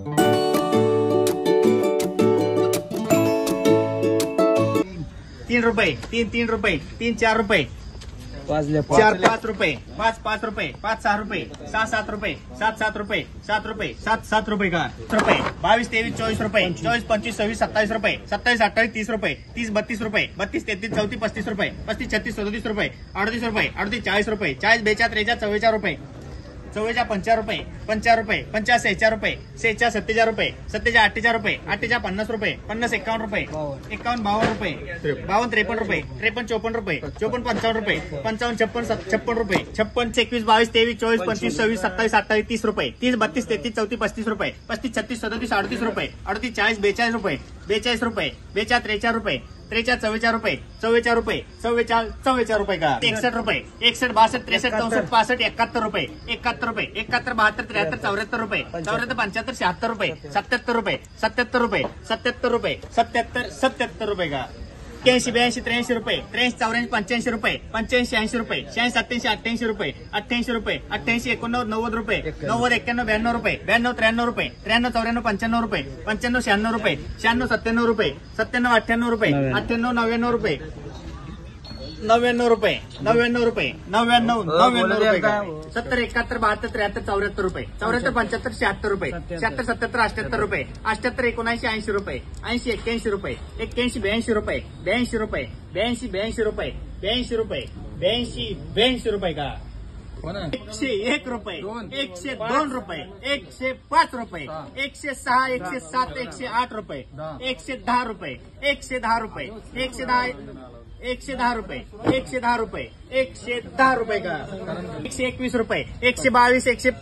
₹3 तीन रुपये 4 रुपये 4 रुपये 5 रुपये 6 रुपये 7 रुपये 7 रुपये 7 रुपये का रुपये 22 23 24 रुपये 24 25 26 27 रुपये 27 28 30 रुपये 30 32 रुपये 32 33 34 35 रुपये 35 36 37 रुपये 38 रुपये 38 40 रुपये 40 42 43 44 रुपये 44 50 रुपये 50 रुपये 50 46 रुपये 46 47 रुपये 47 48 रुपये 48 50 रुपये 50 51 रुपये 51 52 रुपये 52 53 रुपये 53 54 रुपये 54 55 रुपये 55 56 56 रुपये 56 21 22 23 24 25 26 27 28 30 रुपये 30 32 33 34 35 रुपये 35 36 37 38 रुपये 38 40 42 रुपये 42 रुपये 42 43 रुपये 43 44 रुपये 44 रुपये 44 रुपये का 61 रुपये 61 62 63 64 65 71 रुपये 71 रुपये 71 72 73 74 रुपये 74 75 76 रुपये 77 रुपये 77 रुपये 77 रुपये 77 रुपये का 81 82 83 रुपये 83 84 85 रुपये 85 80 रुपये 86 87 88 रुपये 88 रुपये 88 89 90 रुपये 90 91 92 रुपये 92 93 रुपये 93 94 95 रुपये 95 96 रुपये 96 97 रुपये 97 98 रुपये 98 99 रुपये 99 रुपये 99 रुपये 99 रुपये 70 71 72 73 74 रुपये 74 75 76 रुपये 76 77 78 रुपये 78 79 80 रुपये 80 81 रुपये 81 82 रुपये 82 रुपये 82 रुपये 82 रुपये 82 रुपये का 101 रुपये 102 रुपये 105 रुपये 106 107 108 रुपये 110 रुपये 110 रुपये 110 रुपये 110 रुपये 110 रुपये का 121 रुपये 122 125 रुपये 125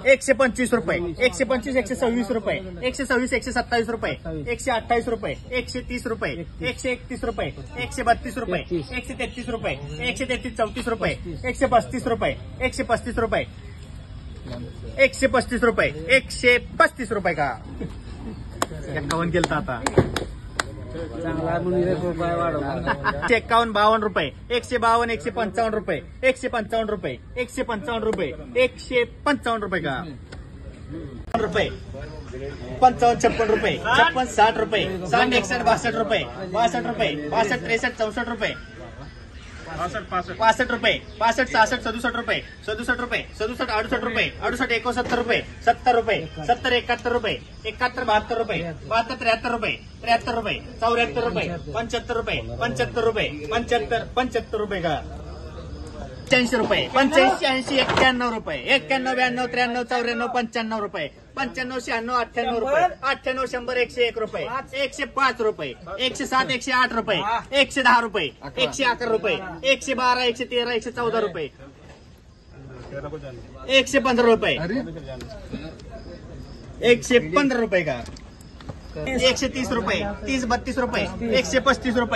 126 रुपये 126 127 रुपये 128 रुपये 130 रुपये 131 रुपये 132 रुपये 133 रुपये 133 34 रुपये 135 रुपये 135 रुपये 135 रुपये 135 रुपये का 51 गेलता आता 51 52 रुपये 152 155 रुपये 155 रुपये 155 रुपये 155 रुपये का रुपये 55 56 रुपये 56 60 रुपये 60 61 62 रुपये 62 रुपये 62 63 64 रुपये 65 रुपये 65 66 67 रुपये 67 रुपये 67 68 रुपये 68 69 रुपये 70 रुपये 70 71 रुपये 71 72 रुपये 72 73 रुपये 73 रुपये 74 रुपये 75 रुपये 75 रुपये 75 रुपये का 85 रुपये 85 80 91 रुपये 91 92 93 94 95 रुपये 95 96 98 रुपये 98 100 101 रुपये 105 रुपये 107 108 रुपये 110 रुपये 111 रुपये 112 113 114 रुपये 115 रुपये 115 रुपये का 130 रुपये 30 32 रुपये 135 रुपये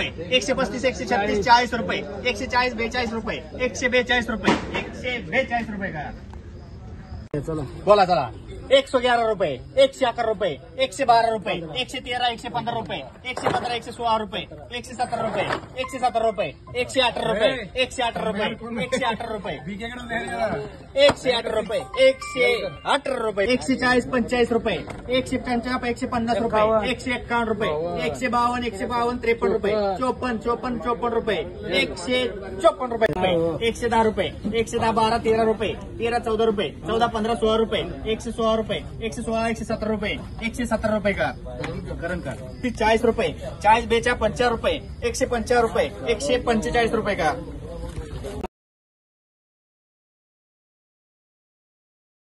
135 136 40 रुपये 140 42 रुपये 142 रुपये 142 रुपये का बोला चला 111 रुपये 111 रुपये 112 रुपये 113 115 रुपये 115 116 रुपये 117 रुपये 117 रुपये 108 रुपये 108 रुपये 108 रुपये 108 रुपये 108 रुपये 140 45 रुपये 150 150 रुपये 151 रुपये 152 152 53 रुपये 54 54 रुपये 154 रुपये 110 रुपये 110 12 13 रुपये 13 14 रुपये 14 15 16 रुपये 116 रुपये 116 117 रुपये 117 रुपये का करण का 40 रुपये 40 42 50 रुपये 150 रुपये 145 रुपये का